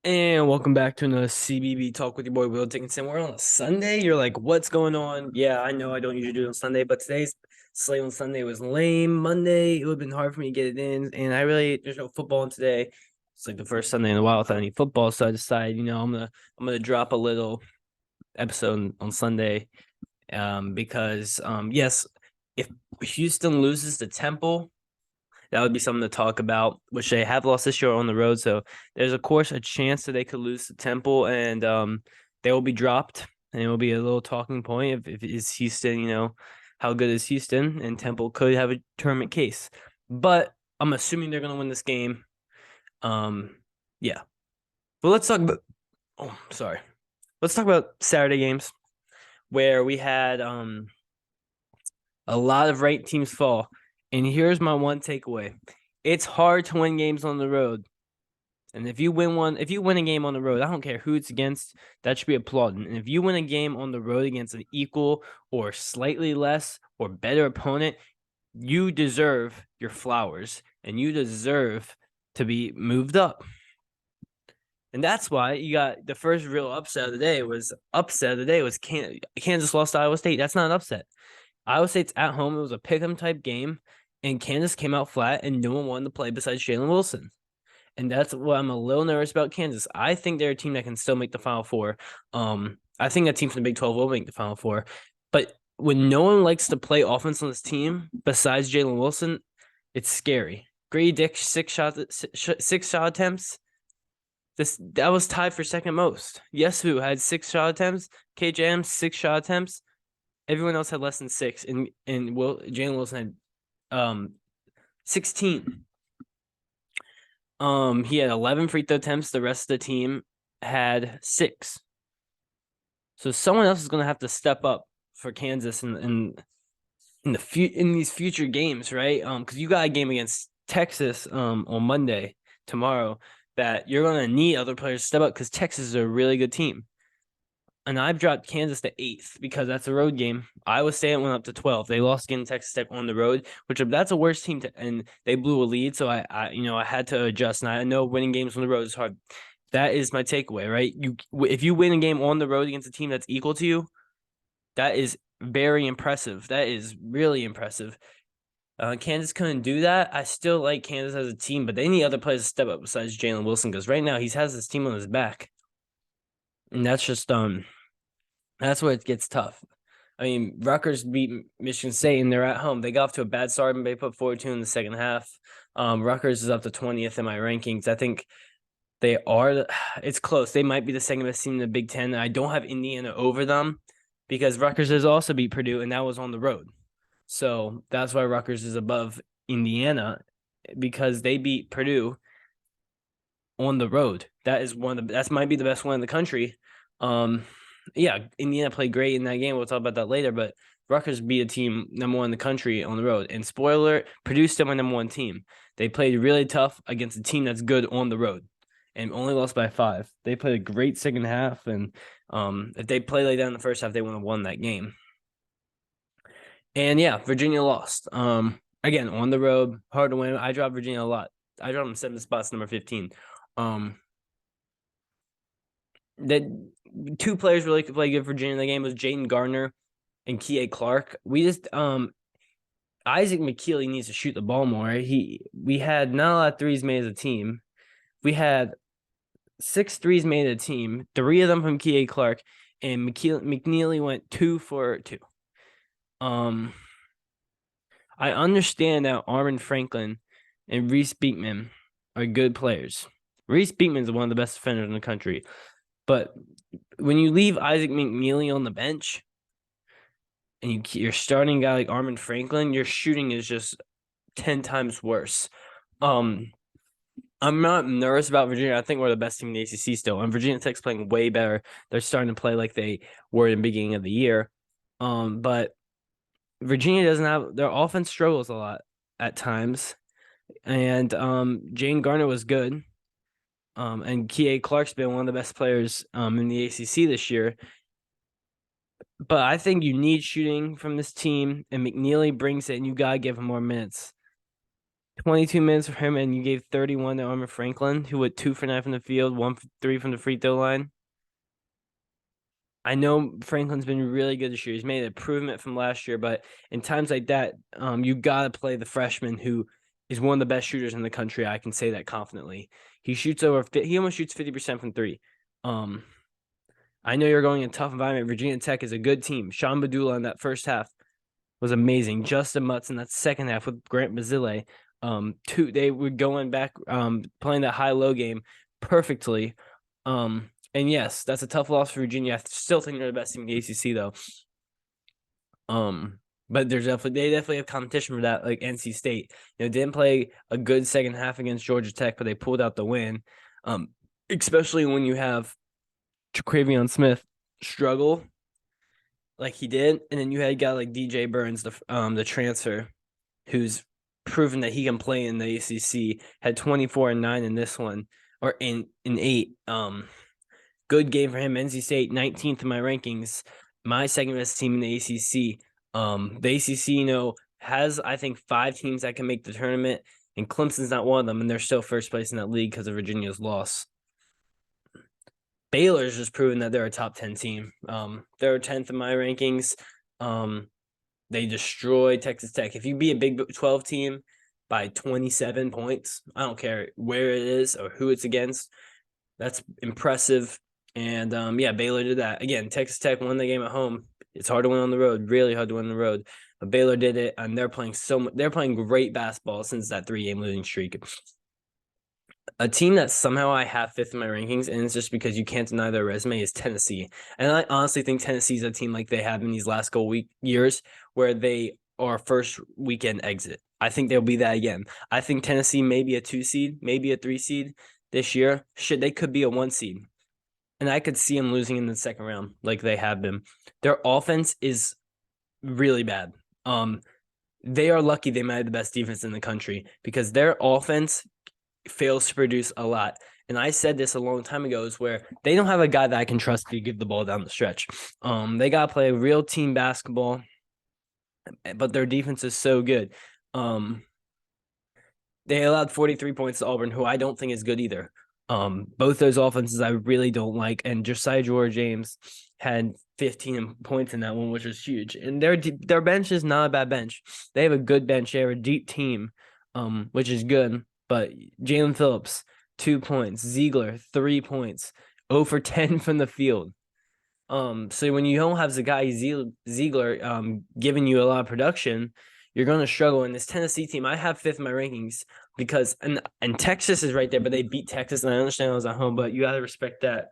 And welcome back to another CBB Talk with your boy Will Dickinson. We're on a Sunday. You're like, what's going on? Yeah, I know I don't usually do it on Sunday, but today's slate on Sunday was lame. Monday, it would have been hard for me to get it in. And there's no football on today. It's like the first Sunday in a while without any football. So I decided, I'm gonna drop a little episode on Sunday. Because yes, if Houston loses to Temple, that would be something to talk about, which they have lost this year on the road. So there's, of course, a chance that they could lose to Temple and they will be dropped. And it will be a little talking point if is Houston, how good is Houston? And Temple could have a tournament case. But I'm assuming they're going to win this game. Yeah. But let's talk about Saturday games where we had a lot of ranked teams fall. And here's my one takeaway. It's hard to win games on the road. And if you win a game on the road, I don't care who it's against, that should be applauded. And if you win a game on the road against an equal or slightly less or better opponent, you deserve your flowers and you deserve to be moved up. And that's why you got the first real upset of the day was Kansas lost to Iowa State. That's not an upset. Iowa State's at home. It was a pick'em type game, and Kansas came out flat, and no one wanted to play besides Jalen Wilson. And that's what I'm a little nervous about Kansas. I think they're a team that can still make the Final Four. I think a team from the Big 12 will make the Final Four. But when no one likes to play offense on this team besides Jalen Wilson, it's scary. Grady Dick, six shot attempts. That was tied for second most. Yesu had 6 shot attempts. KJM 6 shot attempts. Everyone else had less than 6, and Jalen Wilson had 16. He had 11 free throw attempts. The rest of the team had 6. So someone else is going to have to step up for Kansas in these future games, right? Because you got a game against Texas on Monday tomorrow that you're going to need other players to step up because Texas is a really good team. And I've dropped Kansas to 8th because that's a road game. Iowa State went up to 12. They lost against Texas Tech on the road, that's a worse team and they blew a lead. So I had to adjust. And I know winning games on the road is hard. That is my takeaway, right? If you win a game on the road against a team that's equal to you, that is very impressive. That is really impressive. Kansas couldn't do that. I still like Kansas as a team, but they need other players to step up besides Jalen Wilson because right now he has this team on his back, and that's just that's where it gets tough. I mean, Rutgers beat Michigan State, and they're at home. They got off to a bad start, and they put 42 in the second half. Rutgers is up to 20th in my rankings. I think they are. It's close. They might be the second best team in the Big Ten. I don't have Indiana over them because Rutgers has also beat Purdue, and that was on the road. So that's why Rutgers is above Indiana because they beat Purdue on the road. That might be the best one in the country. Yeah, Indiana played great in that game. We'll talk about that later, but Rutgers beat a team number 1 in the country on the road. And spoiler, Purdue still my number 1 team. They played really tough against a team that's good on the road and only lost by 5. They played a great second half, and if they played like that in the first half, they would have won that game. And yeah, Virginia lost. Again, on the road, hard to win. I dropped Virginia a lot. I dropped them 7 spots, number 15. That 2 players really could play good for Virginia in the game was Jaden Gardner and Kie Clark. We just Isaac McKeely needs to shoot the ball more. We had not a lot of threes made as a team. We had 6 threes made as a team, 3 of them from Kie Clark, and McNeely went 2 for 2. I understand that Armin Franklin and Reese Beekman are good players. Reese Beekman is one of the best defenders in the country. But when you leave Isaac McNeely on the bench and you're starting a guy like Armin Franklin, your shooting is just 10 times worse. I'm not nervous about Virginia. I think we're the best team in the ACC still. And Virginia Tech's playing way better. They're starting to play like they were in the beginning of the year. But Virginia doesn't have – their offense struggles a lot at times. And Jane Garner was good. And Kie Clark's been one of the best players in the ACC this year. But I think you need shooting from this team, and McNeely brings it, and you got to give him more minutes. 22 minutes for him, and you gave 31 to Armor Franklin, who went 2 for 9 from the field, 1 for 3 from the free throw line. I know Franklin's been really good this year. He's made an improvement from last year, but in times like that, you got to play the freshman who is one of the best shooters in the country. I can say that confidently. He almost shoots 50% from three. I know you're going in a tough environment. Virginia Tech is a good team. Sean Badula in that first half was amazing. Justin Mutz in that second half with Grant Bazile. They were going back, playing that high-low game perfectly. And yes, that's a tough loss for Virginia. I still think they're the best team in the ACC, though. But they definitely have competition for that, like NC State. Didn't play a good second half against Georgia Tech, but they pulled out the win. Especially when you have Jaquavion Smith struggle like he did, and then you had a guy like DJ Burns, the transfer, who's proven that he can play in the ACC. Had 24 and 9 in this one, or in 8. Good game for him. NC State 19th in my rankings. My second best team in the ACC. The ACC, has I think 5 teams that can make the tournament, and Clemson's not one of them, and they're still first place in that league because of Virginia's loss. Baylor's just proven that they're a top 10 team. They're 10th in my rankings. They destroyed Texas Tech. If you beat a Big 12 team by 27 points, I don't care where it is or who it's against, that's impressive. And Baylor did that. Again, Texas Tech won the game at home. It's hard to win on the road, really hard to win on the road. But Baylor did it, and they're playing great basketball since that 3-game losing streak. A team that somehow I have 5th in my rankings, and it's just because you can't deny their resume, is Tennessee. And I honestly think Tennessee's a team like they have in these last couple years where they are first weekend exit. I think they'll be that again. I think Tennessee may be a 2 seed, maybe a 3 seed this year. Shit, they could be a 1 seed. And I could see them losing in the second round like they have been. Their offense is really bad. They are lucky they might have the best defense in the country because their offense fails to produce a lot. And I said this a long time ago, is where they don't have a guy that I can trust to give the ball down the stretch. They got to play real team basketball, but their defense is so good. They allowed 43 points to Auburn, who I don't think is good either. Both those offenses I really don't like, and Josiah Jordan-James had 15 points in that one, which was huge. And their bench is not a bad bench. They have a good bench. They have a deep team, which is good. But Jalen Phillips, 2 points. Ziegler, 3 points. 0 for 10 from the field. So when you don't have Zagai Ziegler giving you a lot of production, you're going to struggle. In this Tennessee team, I have 5th in my rankings because and Texas is right there, but they beat Texas, and I understand I was at home, but you got to respect that.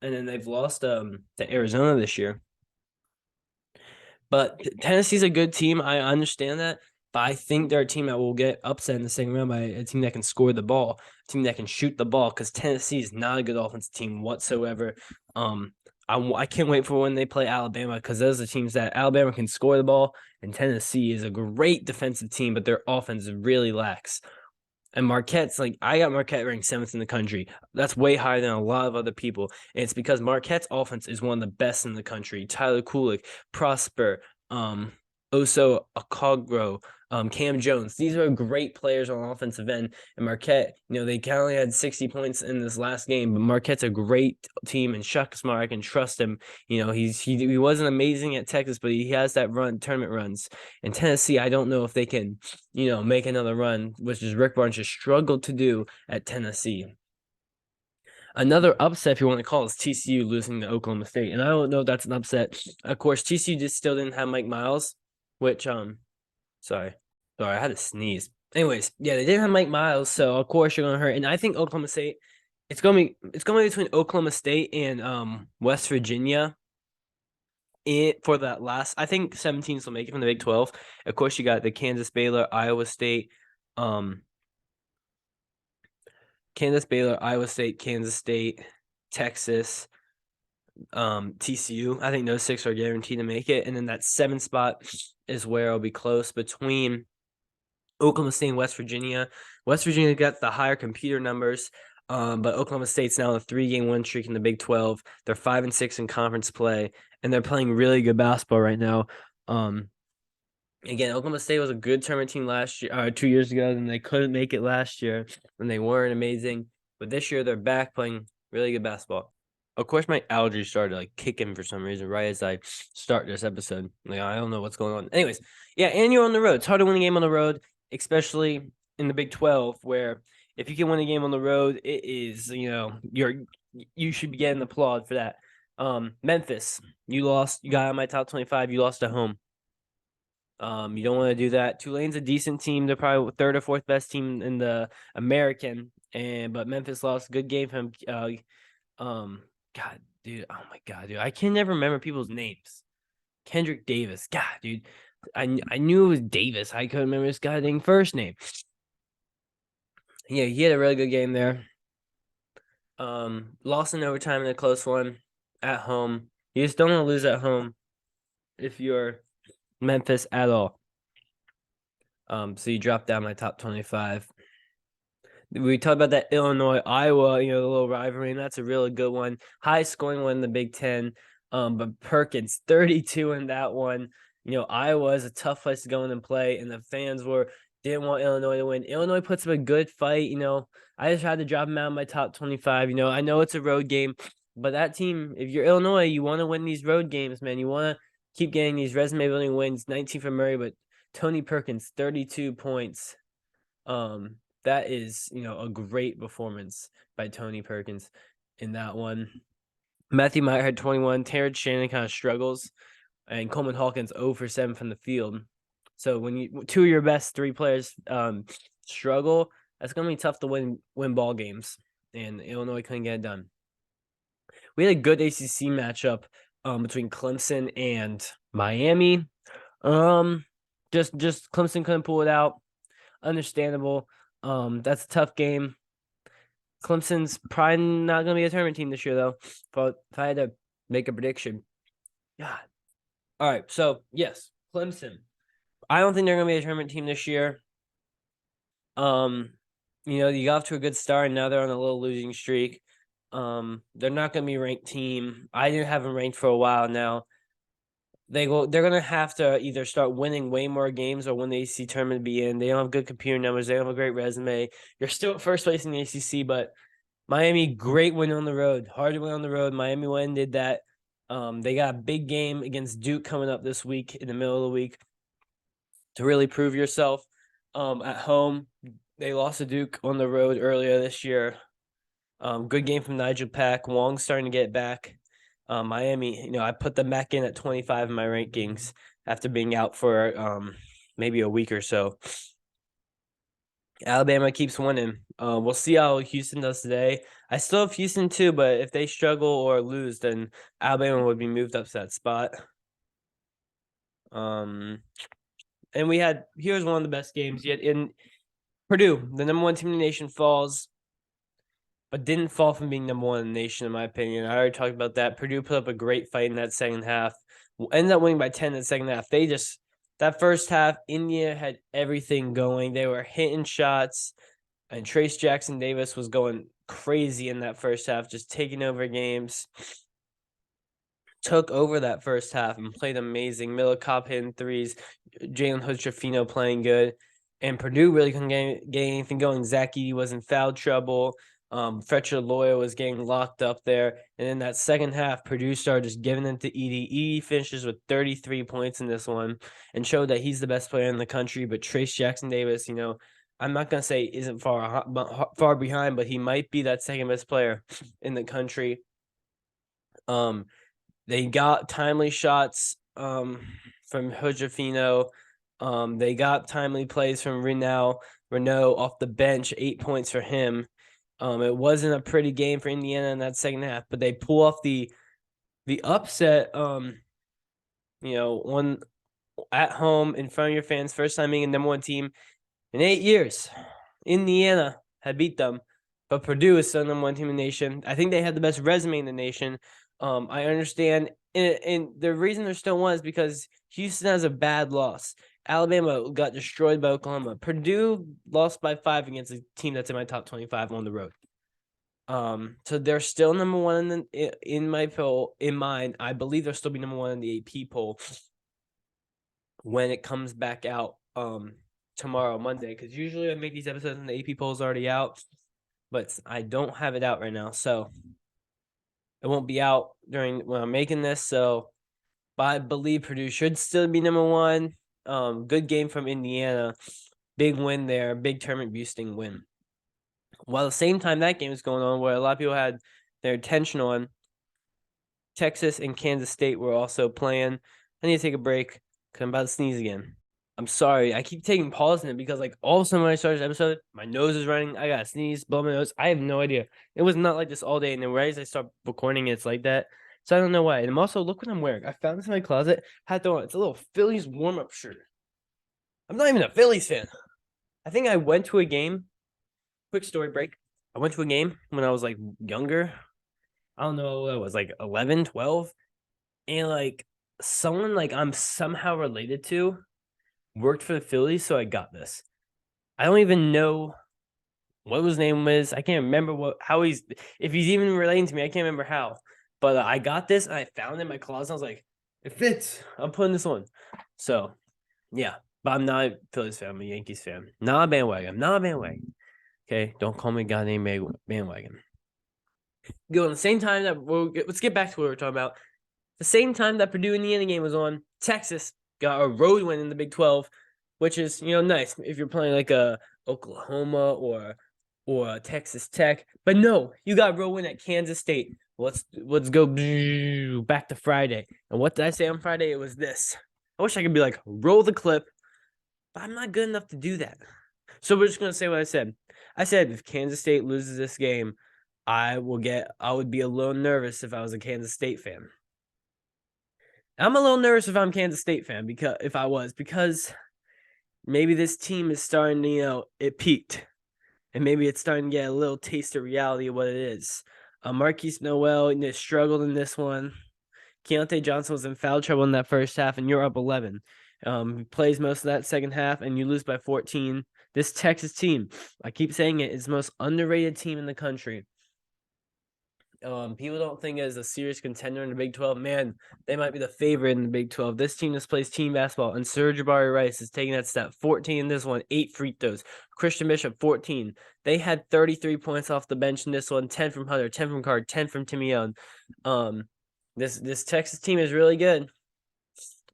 And then they've lost to Arizona this year. But Tennessee's a good team. I understand that. But I think they're a team that will get upset in the second round by a team that can score the ball, a team that can shoot the ball, because Tennessee is not a good offensive team whatsoever. I can't wait for when they play Alabama, because those are teams that Alabama can score the ball, and Tennessee is a great defensive team, but their offense really lacks. And Marquette's I got Marquette ranked 7th in the country. That's way higher than a lot of other people. And it's because Marquette's offense is one of the best in the country. Tyler Kulik, Prosper, Oso Okogro, Cam Jones. These are great players on offensive end. And Marquette, they only had 60 points in this last game, but Marquette's a great team, and Shaka Smart, I can trust him. He wasn't amazing at Texas, but he has that tournament runs. And Tennessee, I don't know if they can, make another run, which is Rick Barnes has struggled to do at Tennessee. Another upset, if you want to call it, is TCU losing to Oklahoma State. And I don't know if that's an upset. Of course, TCU just still didn't have Mike Miles, which, sorry, I had to sneeze. Anyways, they didn't have Mike Miles, so of course you're gonna hurt. And I think Oklahoma State, it's gonna be between Oklahoma State and West Virginia. For that last, I think 7 teams will make it from the Big 12. Of course, you got the Kansas, Baylor, Iowa State, Kansas, State, Texas, TCU. I think those 6 are guaranteed to make it. And then that 7th spot is where it'll be close between Oklahoma State and West Virginia. West Virginia got the higher computer numbers, but Oklahoma State's now on a 3-game win streak in the Big 12. They're 5-6 in conference play, and they're playing really good basketball right now. Again, Oklahoma State was a good tournament team last year, 2 years ago, and they couldn't make it last year, and they weren't amazing. But this year, they're back playing really good basketball. Of course, my allergies started like kicking for some reason right as I start this episode. Like, I don't know what's going on. Anyways, yeah, and you're on the road. It's hard to win a game on the road, especially in the Big 12, where if you can win a game on the road, it is, you should be getting applaud for that. Memphis, you lost. You got on my top 25. You lost at home. You don't want to do that. Tulane's a decent team. They're probably third or fourth best team in the American, but Memphis lost. Good game from God, dude. Oh my God, dude. I can never remember people's names. Kendrick Davis. God, dude. I knew it was Davis. I couldn't remember his goddamn first name. Yeah, he had a really good game there. Lost in overtime in a close one at home. You just don't want to lose at home if you're Memphis at all. So you drop down my top 25. We talked about that Illinois, Iowa, the little rivalry, and that's a really good one. High scoring one in the Big Ten. But Perkins, 32 in that one. Iowa is a tough place to go in and play, and the fans didn't want Illinois to win. Illinois puts up a good fight. I just had to drop them out of my top 25. I know it's a road game, but that team, if you're Illinois, you want to win these road games, man. You want to keep getting these resume building wins. 19 for Murray, but Tony Perkins, 32 points. That is, a great performance by Tony Perkins in that one. Matthew Meyer had 21. Terrence Shannon kind of struggles, and Coleman Hawkins 0 for 7 from the field. So when two of your best three players struggle, that's gonna be tough to win ball games. And Illinois couldn't get it done. We had a good ACC matchup between Clemson and Miami. Just Clemson couldn't pull it out. Understandable. That's a tough game. Clemson's probably not going to be a tournament team this year, though. If I had to make a prediction. God. All right. So, yes, Clemson. I don't think they're going to be a tournament team this year. You got off to a good start, and now they're on a little losing streak. They're not going to be a ranked team. I didn't have them ranked for a while now. They're going to have to either start winning way more games or win the ACC tournament to be in. They don't have good computer numbers. They don't have a great resume. You're still at first place in the ACC, but Miami, great win on the road. Hard to win on the road. Miami went and did that. They got a big game against Duke coming up this week in the middle of the week to really prove yourself. At home, they lost to Duke on the road earlier this year. Good game from Nigel Pack. Wong's starting to get back. Miami, I put them back in at 25 in my rankings after being out for maybe a week or so. Alabama keeps winning. We'll see how Houston does today. I still have Houston too, but if they struggle or lose, then Alabama would be moved up to that spot. And here's one of the best games yet in Purdue, the number one team in the nation, falls, but didn't fall from being number one in the nation, in my opinion. I already talked about that. Purdue put up a great fight in that second half. Ended up winning by 10 in the second half. That first half, India had everything going. They were hitting shots, and Trace Jackson Davis was going crazy in that first half, just taking over games. Took over that first half and played amazing. Millicop hitting threes. Jalen Hood-Schifino playing good. And Purdue really couldn't get anything going. Zach Edey was in foul trouble. Fletcher Loya was getting locked up there. And in that second half, Purdue started just giving it to Edey. Edey finishes with 33 points in this one and showed that he's the best player in the country. But Trace Jackson Davis, I'm not going to say isn't far behind, but he might be that second best player in the country. They got timely shots from Hood-Schifino. They got timely plays from Renault off the bench, 8 points for him. It wasn't a pretty game for Indiana in that second half, but they pull off the upset. One at home in front of your fans, first time being a number one team in 8 years. Indiana had beat them, but Purdue is still the number one team in the nation. I think they had the best resume in the nation. I understand, and the reason they're still one is because Houston has a bad loss. Alabama got destroyed by Oklahoma. Purdue lost by 5 against a team that's in my top 25 on the road. So they're still number one in my poll. In mine, I believe they'll still be number one in the AP poll. when it comes back out tomorrow, Monday, because usually I make these episodes and the AP poll is already out, but I don't have it out right now, so it won't be out during when I'm making this. So, but I believe Purdue should still be number one. Good game from Indiana, big win there, big tournament boosting win. While at the same time that game is going on, where a lot of people had their attention on, Texas and Kansas State were also playing. I need to take a break because I'm about to sneeze again. I'm sorry. I keep taking pause in it because like all of a sudden when I started this episode, my nose is running. I got to sneeze, blow my nose. I have no idea. It was not like this all day. And then right as I start recording, it's like that. So I don't know why. And I'm also, look what I'm wearing. I found this in my closet. Had to on. It's a little Phillies warm-up shirt. I'm not even a Phillies fan. I think I went to a game. Quick story break. I went to a game when I was like younger. I don't know. I was like 11, 12. And like someone like I'm somehow related to worked for the Phillies, so I got this. I don't even know what his name was. I can't remember how he's if he's even relating to me. I can't remember how. But I got this and I found it in my closet. I was like, it fits. I'm putting this on. So yeah. But I'm not a Phillies fan, I'm a Yankees fan. Not a bandwagon. Not a bandwagon. Okay. Don't call me a guy named bandwagon. Go on the same time that let's get back to what we were talking about. The same time that Purdue Indiana game was on, Texas got a road win in the Big 12, which is nice if you're playing like a Oklahoma or a Texas Tech. But no, you got a road win at Kansas State. Let's go back to Friday. And what did I say on Friday? It was this. I wish I could be like roll the clip, but I'm not good enough to do that. So we're just gonna say what I said. I said if Kansas State loses this game, I would be a little nervous if I was a Kansas State fan. I'm a little nervous if I'm a Kansas State fan because maybe this team is starting to, it peaked. And maybe it's starting to get a little taste of reality of what it is. Marquise Noel struggled in this one. Keontae Johnson was in foul trouble in that first half, and you're up 11. He plays most of that second half, and you lose by 14. This Texas team, I keep saying it, is the most underrated team in the country. People don't think as a serious contender in the Big 12. Man, they might be the favorite in the Big 12. This team just plays team basketball, and Serge Jabari Rice is taking that step. 14 in this one, 8 free throws. Christian Bishop, 14. They had 33 points off the bench in this one, 10 from Hunter, 10 from Card, 10 from Timmy Young. This Texas team is really good.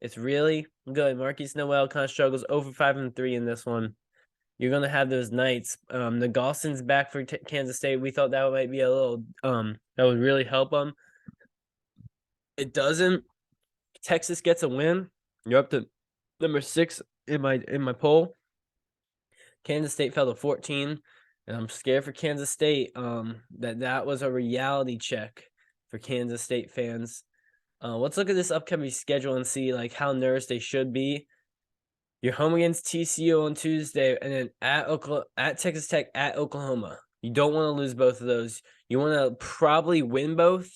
It's really good. Marquise Noel kind of struggles over 5 and 3 in this one. You're gonna have those nights. The Gostin's back for Kansas State. We thought that might be a little that would really help them. It doesn't. Texas gets a win. You're up to number 6 in my poll. Kansas State fell to 14, and I'm scared for Kansas State. That was a reality check for Kansas State fans. Let's look at this upcoming schedule and see like how nervous they should be. You're home against TCU on Tuesday, and then at Texas Tech, at Oklahoma. You don't want to lose both of those. You want to probably win both,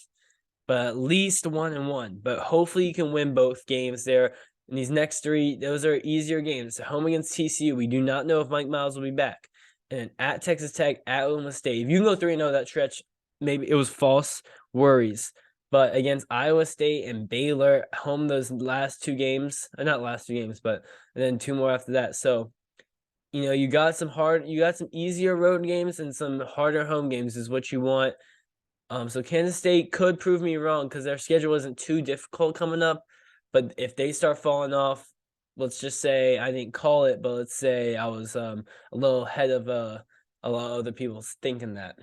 but at least 1-1. But hopefully you can win both games there. And these next 3, those are easier games. Home against TCU. We do not know if Mike Miles will be back. And at Texas Tech, at Oklahoma State. If you can go 3-0 that stretch, maybe it was false worries. But against Iowa State and Baylor, home those last 2 games, not last 2 games, but then 2 more after that. So, you got some easier road games and some harder home games is what you want. So Kansas State could prove me wrong because their schedule isn't too difficult coming up. But if they start falling off, let's just say I didn't call it, but let's say I was a little ahead of a lot of other people thinking that.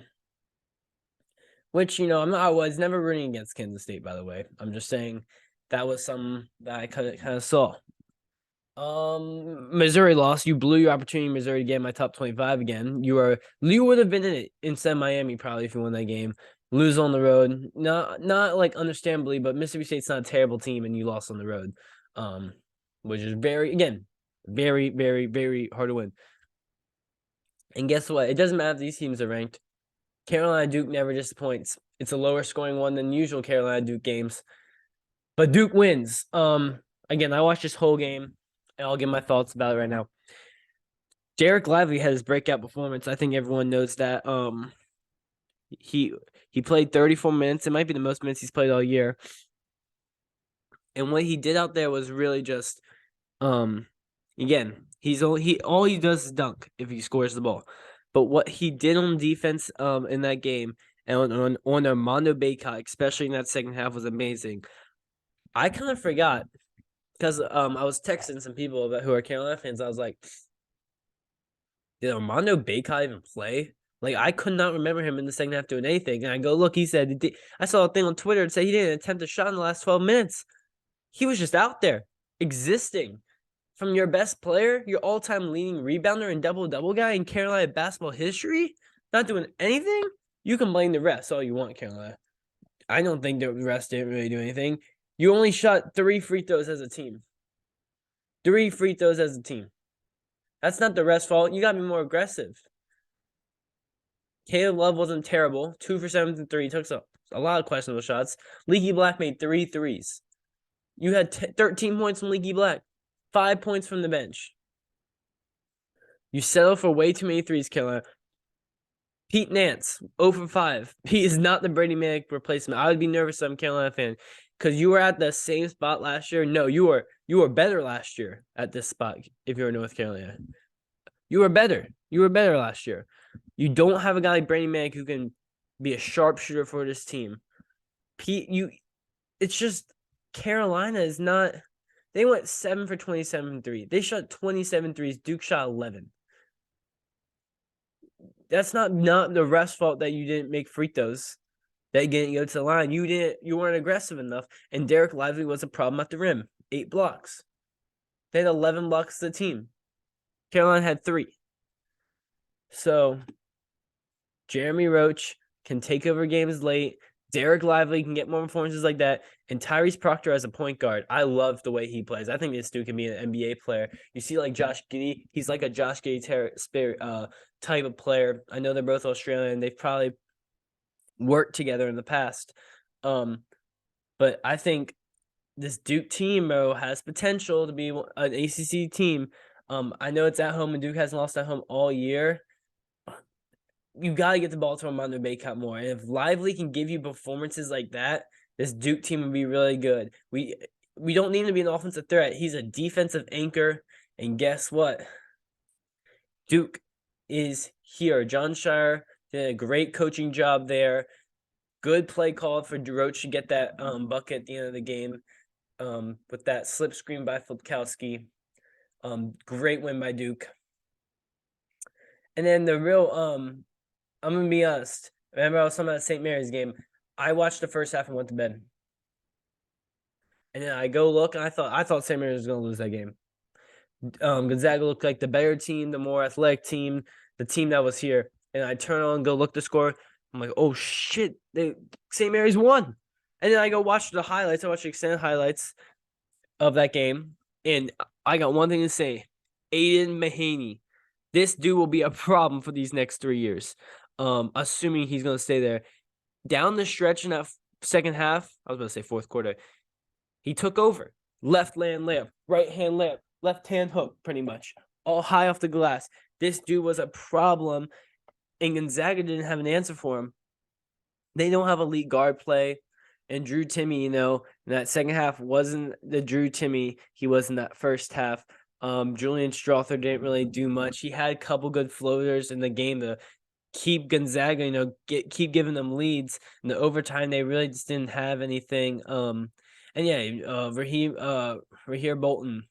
Which, I was never rooting against Kansas State, by the way. I'm just saying that was something that I kind of saw. Missouri lost. You blew your opportunity, Missouri, to get in my top 25 again. You would have been in it instead of Miami probably if you won that game. Lose on the road. Not like understandably, but Mississippi State's not a terrible team, and you lost on the road. Which is very, very, very hard to win. And guess what? It doesn't matter if these teams are ranked. Carolina Duke never disappoints. It's a lower scoring one than usual Carolina Duke games. But Duke wins. Again, I watched this whole game, and I'll give my thoughts about it right now. Derek Lively had his breakout performance. I think everyone knows that. He played 34 minutes. It might be the most minutes he's played all year. And what he did out there was really just Again, all he does is dunk if he scores the ball. But what he did on defense in that game and on Armando Bacot, especially in that second half, was amazing. I kind of forgot because I was texting some people who are Carolina fans. I was like, did Armando Bacot even play? Like, I could not remember him in the second half doing anything. And I go, look, he said, I saw a thing on Twitter that said he didn't attempt a shot in the last 12 minutes. He was just out there existing. From your best player, your all-time leading rebounder and double-double guy in Carolina basketball history, not doing anything, you can blame the refs all you want, Carolina. I don't think the refs didn't really do anything. You only shot 3 free throws as a team. 3 free throws as a team. That's not the refs' fault. You got to be more aggressive. Caleb Love wasn't terrible. 2 for 7 from 3. Took a lot of questionable shots. Leaky Black made 3 threes. You had 13 points from Leaky Black. 5 points from the bench. You settle for way too many threes, Carolina. Pete Nance, 0 for 5. Pete is not the Brady Manic replacement. I would be nervous if I'm a Carolina fan because you were at the same spot last year. No, you were better last year at this spot if you were North Carolina. You were better. You were better last year. You don't have a guy like Brady Manic who can be a sharpshooter for this team. Pete, it's just Carolina is not. They went 7 for 27 from 3. They shot 27 threes. Duke shot 11. That's not the ref's fault that you didn't make free throws. That you didn't go to the line. You weren't aggressive enough. And Derek Lively was a problem at the rim. 8 blocks. They had 11 blocks as a team. Carolina had 3. So Jeremy Roach can take over games late. Derek Lively can get more performances like that. And Tyrese Proctor as a point guard. I love the way he plays. I think this dude can be an NBA player. You see, like Josh Giddey, he's like a Josh Giddey type of player. I know they're both Australian. They've probably worked together in the past. But I think this Duke team, bro, has potential to be an ACC team. I know it's at home, and Duke hasn't lost at home all year. You got to get the ball to Armando Bacot more. And if Lively can give you performances like that, this Duke team would be really good. We don't need him to be an offensive threat. He's a defensive anchor. And guess what? Duke is here. John Shire did a great coaching job there. Good play call for Roach to get that bucket at the end of the game with that slip screen by Flipkowski. Great win by Duke. And then the real I'm going to be honest. Remember I was talking about the St. Mary's game. I watched the first half and went to bed. And then I go look, and I thought St. Mary's was going to lose that game. Gonzaga looked like the better team, the more athletic team, the team that was here. And I turn on, go look the score. I'm like, oh, shit. St. Mary's won. And then I go watch the highlights. I watch the extended highlights of that game. And I got one thing to say. Aiden Mahaney. This dude will be a problem for these next 3 years. Assuming he's going to stay there. Down the stretch in that second half, I was about to say fourth quarter, he took over. Left hand layup, right hand layup, left hand hook, pretty much. All high off the glass. This dude was a problem, and Gonzaga didn't have an answer for him. They don't have elite guard play. And Drew Timme, in that second half wasn't the Drew Timme he was in that first half. Julian Strother didn't really do much. He had a couple good floaters in the game to keep Gonzaga, keep giving them leads. In the overtime, they really just didn't have anything. Rahir Bolton,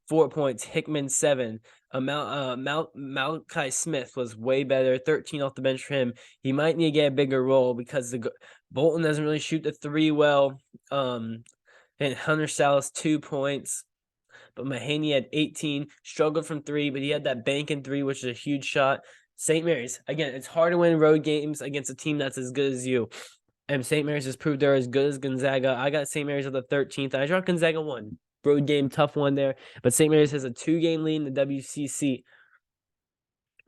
4 points. Hickman, 7. Malachi Smith was way better. 13 off the bench for him. He might need to get a bigger role because Bolton doesn't really shoot the 3 well. And Hunter Salas, 2 points. But Mahaney had 18, struggled from 3, but he had that banking 3, which is a huge shot. St. Mary's, again, it's hard to win road games against a team that's as good as you. And St. Mary's has proved they're as good as Gonzaga. I got St. Mary's at the 13th. I dropped Gonzaga 1. Road game, tough one there. But St. Mary's has a 2-game lead in the WCC,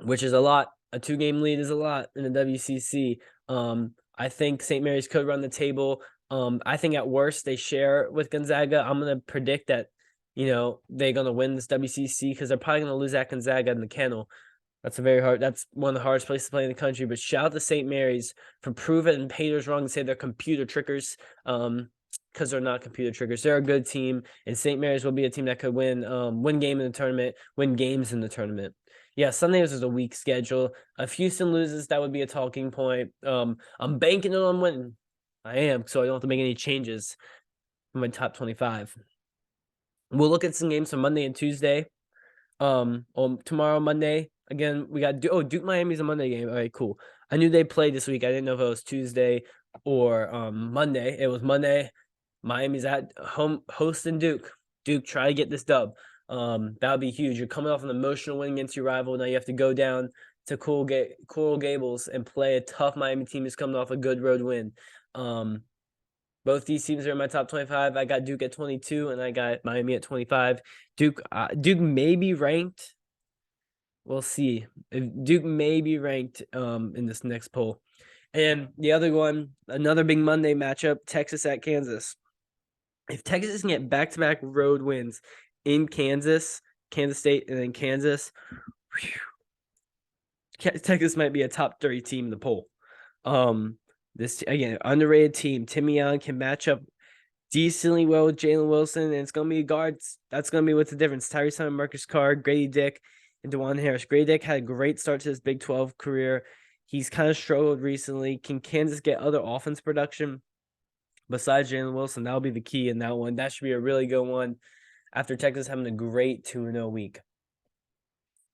which is a lot. A 2-game lead is a lot in the WCC. I think St. Mary's could run the table. I think at worst they share with Gonzaga. I'm going to predict that they're going to win this WCC because they're probably going to lose at Gonzaga in the Kennel. That's one of the hardest places to play in the country. But shout out to St. Mary's for proving Haters wrong and say they're computer trickers. because they're not computer triggers. They're a good team, and St. Mary's will be a team that could win game in the tournament, win games in the tournament. Yeah, Sundays is a weak schedule. If Houston loses, that would be a talking point. I'm banking on winning. I am, so I don't have to make any changes in my top 25. We'll look at some games from Monday and Tuesday. On tomorrow, Monday, again, we got Duke Miami's a Monday game. All right, cool. I knew they played this week. I didn't know if it was Tuesday or Monday. It was Monday. Miami's at home hosting Duke. Duke, try to get this dub. That would be huge. You're coming off an emotional win against your rival. Now you have to go down to Coral Gables and play a tough Miami team who's coming off a good road win. Both these teams are in my top 25. I got Duke at 22, and I got Miami at 25. Duke may be ranked. We'll see. Duke may be ranked in this next poll. And the other one, another big Monday matchup, Texas at Kansas. If Texas can get back-to-back road wins in Kansas State, and then Kansas, Texas might be a top 30 team in the poll. This, again, underrated team. Timmy Young can match up decently well with Jalen Wilson, and it's going to be guards. That's going to be what's the difference. Tyrese Hunter, Marcus Carr, Grady Dick, and DeJuan Harris. Grady Dick had a great start to his Big 12 career. He's kind of struggled recently. Can Kansas get other offense production besides Jalen Wilson? That'll be the key in that one. That should be a really good one after Texas having a great 2-0 week.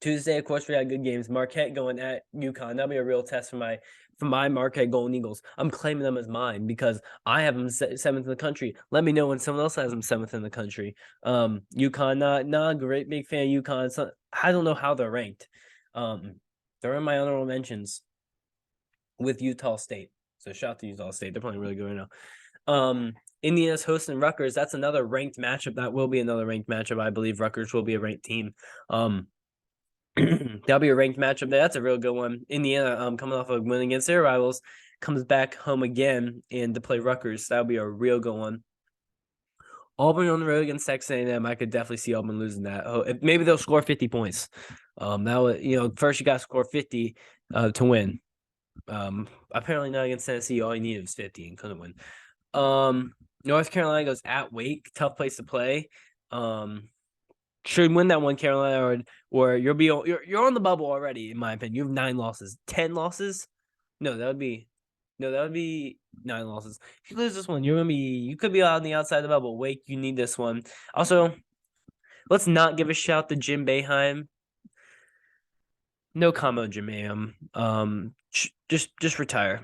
Tuesday, of course, we had good games. Marquette going at UConn. That'll be a real test for my Marquette Golden Eagles. I'm claiming them as mine because I have them 7th in the country. Let me know when someone else has them 7th in the country. UConn, not a great big fan of UConn. So I don't know how they're ranked. They're in my honorable mentions with Utah State. So shout out to Utah State. They're playing really good right now. Indiana's hosting Rutgers. That's another ranked matchup. That will be another ranked matchup. I believe Rutgers will be a ranked team. That'll be a ranked matchup there. That's a real good one. Indiana, coming off a win against their rivals, comes back home again and to play Rutgers. That'll be a real good one. Auburn on the road against Texas A&M. I could definitely see Auburn losing that. Maybe they'll score 50 points. That would, first you got to score 50 to win. Apparently not against Tennessee. All you needed was 50 and couldn't win. North Carolina goes at Wake. Tough place to play. Should win that one, Carolina, or you're on the bubble already, in my opinion. You have 9 losses. 10 losses? No, that would be 9 losses. If you lose this one, you could be on the outside of the bubble. Wake, you need this one. Also, let's not give a shout to Jim Boeheim. No combo, Jim Boeheim. Just retire.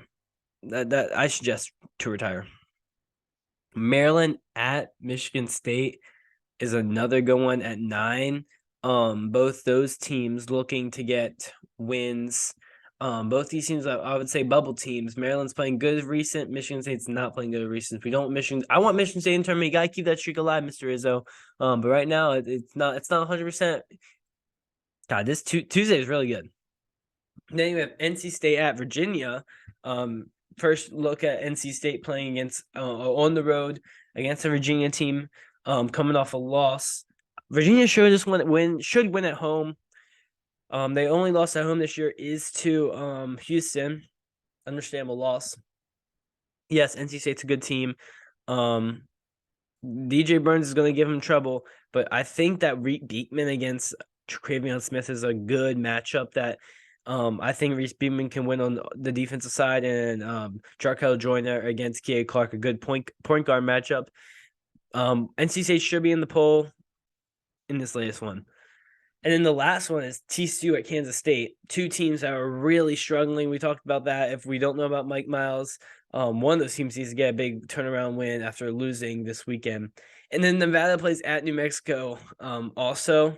That I suggest to retire. Maryland at Michigan State is another good one at 9. Both those teams looking to get wins. Both these teams, I would say, bubble teams. Maryland's playing good recent. Michigan State's not playing good recent. I want Michigan State in tournament. You gotta keep that streak alive, Mr. Izzo. But right now, it's not 100%. God, this Tuesday is really good. Then you have NC State at Virginia. First look at NC State playing against on the road against a Virginia team. Coming off a loss. Virginia should win at home. They only lost at home this year is to Houston. Understandable loss. Yes, NC State's a good team. DJ Burns is going to give him trouble, but I think that Reed Beekman against Travion Smith is a good matchup that I think Reese Beekman can win on the defensive side, and Jarkel Joyner against Kia Clark, a good point guard matchup. NC State should be in the poll in this latest one. And then the last one is TCU at Kansas State. 2 teams that are really struggling. We talked about that. If we don't know about Mike Miles, one of those teams needs to get a big turnaround win after losing this weekend. And then Nevada plays at New Mexico. Also,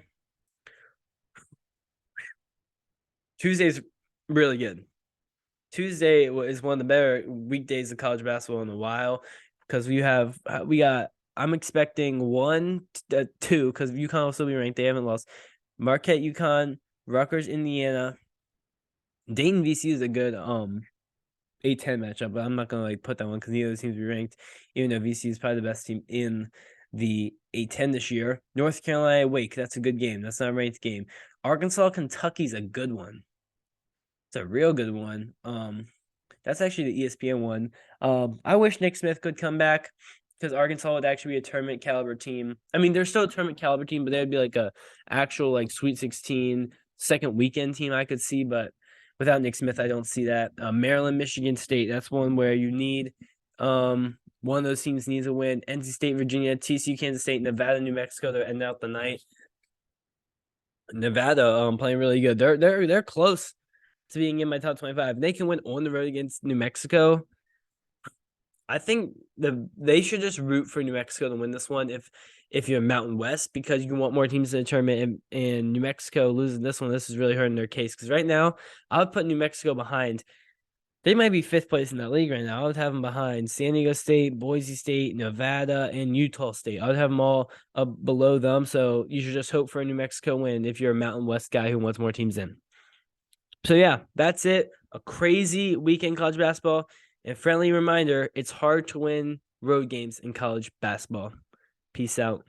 Tuesday's really good. Tuesday is one of the better weekdays of college basketball in a while because I'm expecting 1, 2 because UConn will still be ranked. They haven't lost. Marquette, UConn, Rutgers, Indiana. Dayton, VCU is a good 8-10 matchup, but I'm not gonna put that one because neither of those teams will be ranked. Even though VCU is probably the best team in the 8-10 this year. North Carolina, Wake, that's a good game. That's not a ranked game. Arkansas, Kentucky's a good one. It's a real good one. That's actually the ESPN one. I wish Nick Smith could come back. because Arkansas would actually be a tournament caliber team. I mean, they're still a tournament caliber team, but they'd be like a actual like Sweet 16 second weekend team I could see. But without Nick Smith, I don't see that. Maryland, Michigan State, that's one where you need one of those teams needs a win. NC State, Virginia, TCU, Kansas State, Nevada, New Mexico. They're ending out the night. Nevada playing really good. They're close to being in my top 25. They can win on the road against New Mexico. I think they should just root for New Mexico to win this one if you're Mountain West, because you want more teams in the tournament, and New Mexico losing this one, this is really hurting their case. Because right now, I would put New Mexico behind. They might be fifth place in that league right now. I would have them behind San Diego State, Boise State, Nevada, and Utah State. I would have them all up below them. So you should just hope for a New Mexico win if you're a Mountain West guy who wants more teams in. So yeah, that's it. A crazy weekend college basketball. And friendly reminder, it's hard to win road games in college basketball. Peace out.